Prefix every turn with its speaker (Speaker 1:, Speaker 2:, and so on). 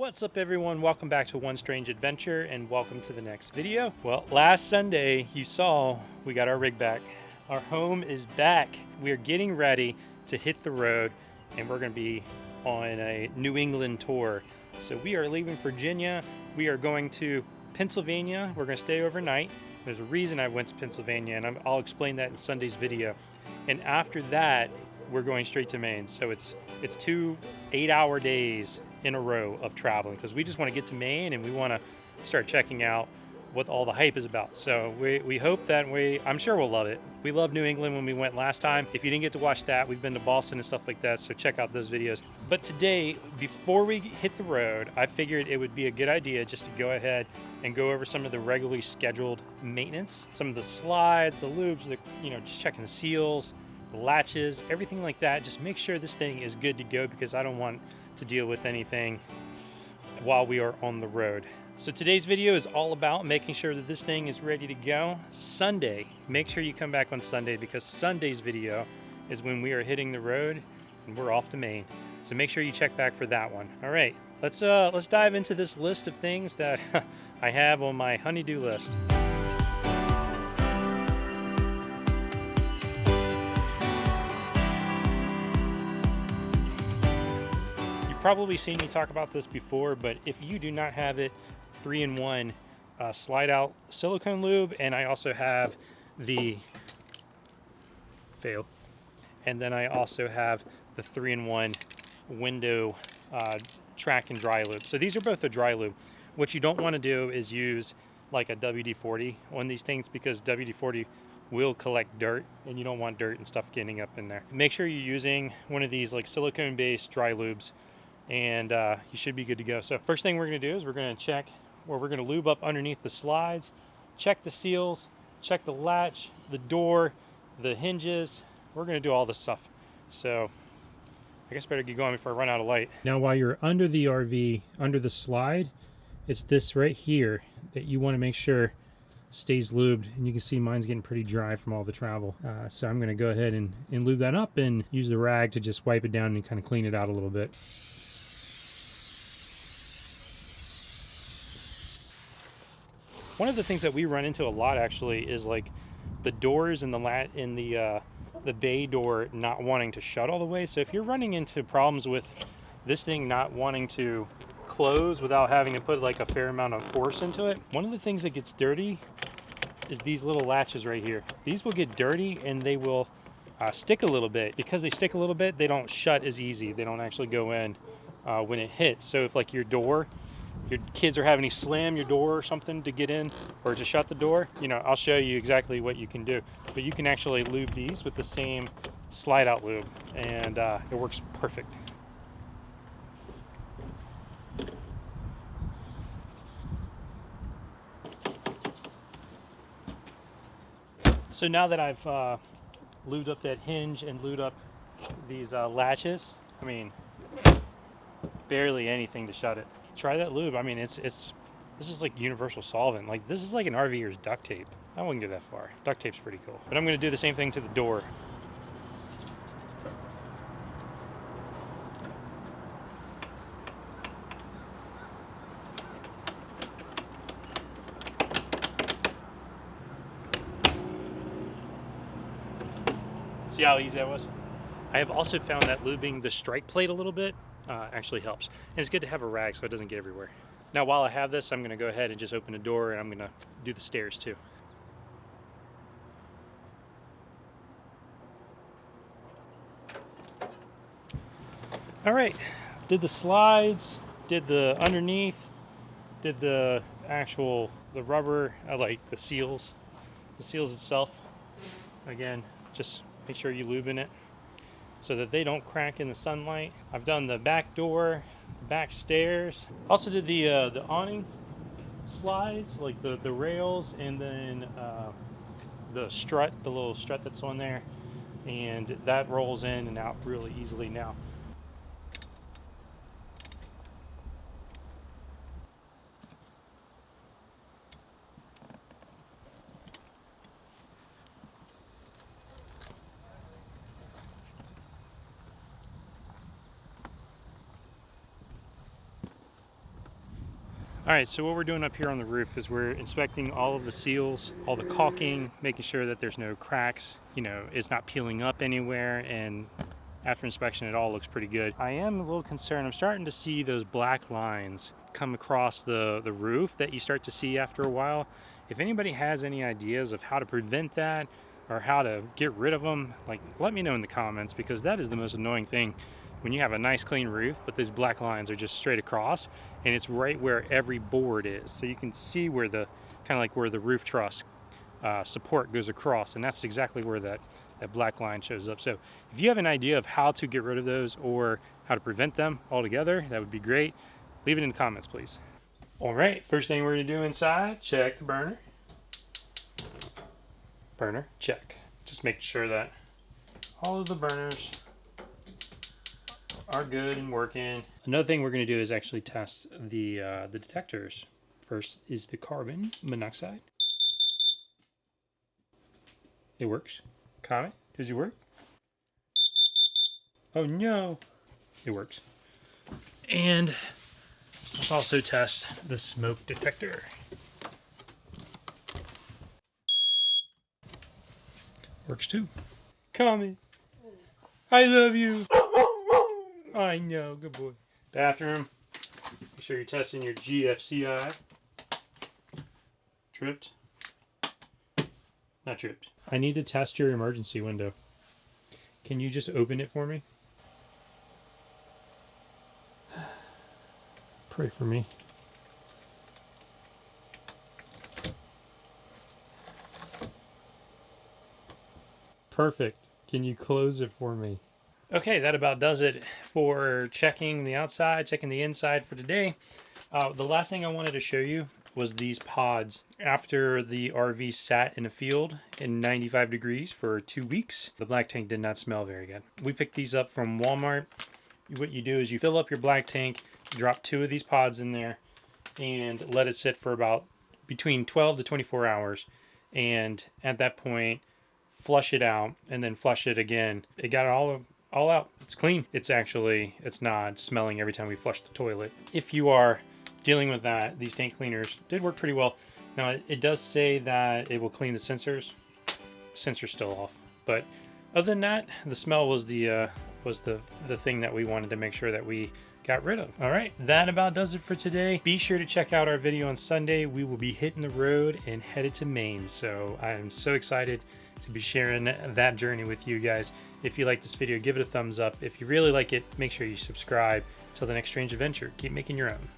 Speaker 1: What's up everyone, welcome back to One Strange Adventure and welcome to the next video. Well, last Sunday you saw we got our rig back. Our home is back. We are getting ready to hit the road and we're going to be on a New England tour. So we are leaving Virginia. We are going to Pennsylvania. We're going to stay overnight. There's a reason I went to Pennsylvania and I'll explain that in Sunday's video. And after that, we're going straight to Maine. So it's 2 8-hour days in a row of traveling because we just want to get to Maine and we want to start checking out what all the hype is about. So we hope that I'm sure we'll love it. We loved New England when we went last time. If you didn't get to watch that, we've been to Boston and stuff like that, so check out those videos. But today, before we hit the road, I figured it would be a good idea just to go ahead and go over some of the regularly scheduled maintenance, some of the slides, the lubes, just checking the seals, the latches, everything like that. Just make sure this thing is good to go because I don't want to deal with anything while we are on the road. So today's video is all about making sure that this thing is ready to go. Sunday, make sure you come back on Sunday because Sunday's video is when we are hitting the road and we're off to Maine. So make sure you check back for that one. All right, let's dive into this list of things that I have on my honey-do list. Probably seen me talk about this before, but if you do not have it, 3-in-1 slide out silicone lube, and I also have the and then I also have the 3-in-1 window track and dry lube. So these are both a dry lube. What you don't want to do is use like a WD-40 on these things because WD-40 will collect dirt and you don't want dirt and stuff getting up in there. Make sure you're using one of these like silicone based dry lubes and you should be good to go. So first thing we're going to do is we're going to check, or we're going to lube up underneath the slides, check the seals, check the latch, the door, the hinges. We're going to do all this stuff. So I guess better get going before I run out of light. Now while you're under the RV, under the slide, it's this right here that you want to make sure stays lubed, and you can see mine's getting pretty dry from all the travel. So I'm going to go ahead and lube that up and use the rag to just wipe it down and kind of clean it out a little bit. One of the things that we run into a lot actually is like the doors and the bay door not wanting to shut all the way. So if you're running into problems with this thing not wanting to close without having to put like a fair amount of force into it, one of the things that gets dirty is these little latches right here. These will get dirty and they will stick a little bit. Because they stick a little bit, they don't shut as easy. They don't actually go in when it hits. So if like your kids are having to slam your door or something to get in or to shut the door, I'll show you exactly what you can do. But you can actually lube these with the same slide out lube and it works perfect. So now that I've lubed up that hinge and lubed up these latches, I mean, barely anything to shut it. Try that lube. I mean, this is like universal solvent. Like this is like an RVer's duct tape. I wouldn't go that far. Duct tape's pretty cool. But I'm going to do the same thing to the door. See how easy that was? I have also found that lubing the strike plate a little bit actually helps. And it's good to have a rag so it doesn't get everywhere. Now while I have this, I'm going to go ahead and just open the door and I'm going to do the stairs too. All right, did the slides, did the underneath, did the rubber, like the seals itself. Again, just make sure you lube in it so that they don't crack in the sunlight. I've done the back door, back stairs. Also did the awning slides, like the rails, and then the strut, the little strut that's on there, and that rolls in and out really easily now. All right, so what we're doing up here on the roof is we're inspecting all of the seals, all the caulking, making sure that there's no cracks, you know, it's not peeling up anywhere, and after inspection it all looks pretty good. I am a little concerned. I'm starting to see those black lines come across the roof that you start to see after a while. If anybody has any ideas of how to prevent that or how to get rid of them, like, let me know in the comments, because that is the most annoying thing when you have a nice clean roof but these black lines are just straight across, and it's right where every board is, so you can see where the kind of like where the roof truss support goes across, and that's exactly where that black line shows up. So if you have an idea of how to get rid of those or how to prevent them altogether, that would be great. Leave it in the comments, please. All right, first thing we're going to do inside, check the burner. Burner, check. Just making sure that all of the burners are good and working. Another thing we're going to do is actually test the detectors. First is the carbon monoxide. It works. Comment, does it work? Oh no, it works. And let's also test the smoke detector. Works too. Comment, I love you. I know, good boy. Bathroom, make sure you're testing your GFCI. Tripped? Not tripped. I need to test your emergency window. Can you just open it for me? Pray for me. Perfect. Can you close it for me? Okay, that about does it for checking the outside, checking the inside for today. The last thing I wanted to show you was these pods. After the RV sat in a field in 95 degrees for 2 weeks, the black tank did not smell very good. We picked these up from Walmart. What you do is you fill up your black tank, drop 2 of these pods in there, and let it sit for about between 12 to 24 hours. And at that point, flush it out and then flush it again. It got it all out. It's clean. It's not smelling every time we flush the toilet. If you are dealing with that, these tank cleaners did work pretty well. Now it does say that it will clean the sensors. Sensor's still off, but other than that, the smell was the thing that we wanted to make sure that we got rid of. All right, that about does it for today. Be sure to check out our video on Sunday. We will be hitting the road and headed to Maine, so I'm so excited to be sharing that journey with you guys. If you like this video, give it a thumbs up. If you really like it, make sure you subscribe. Till the next strange adventure, keep making your own.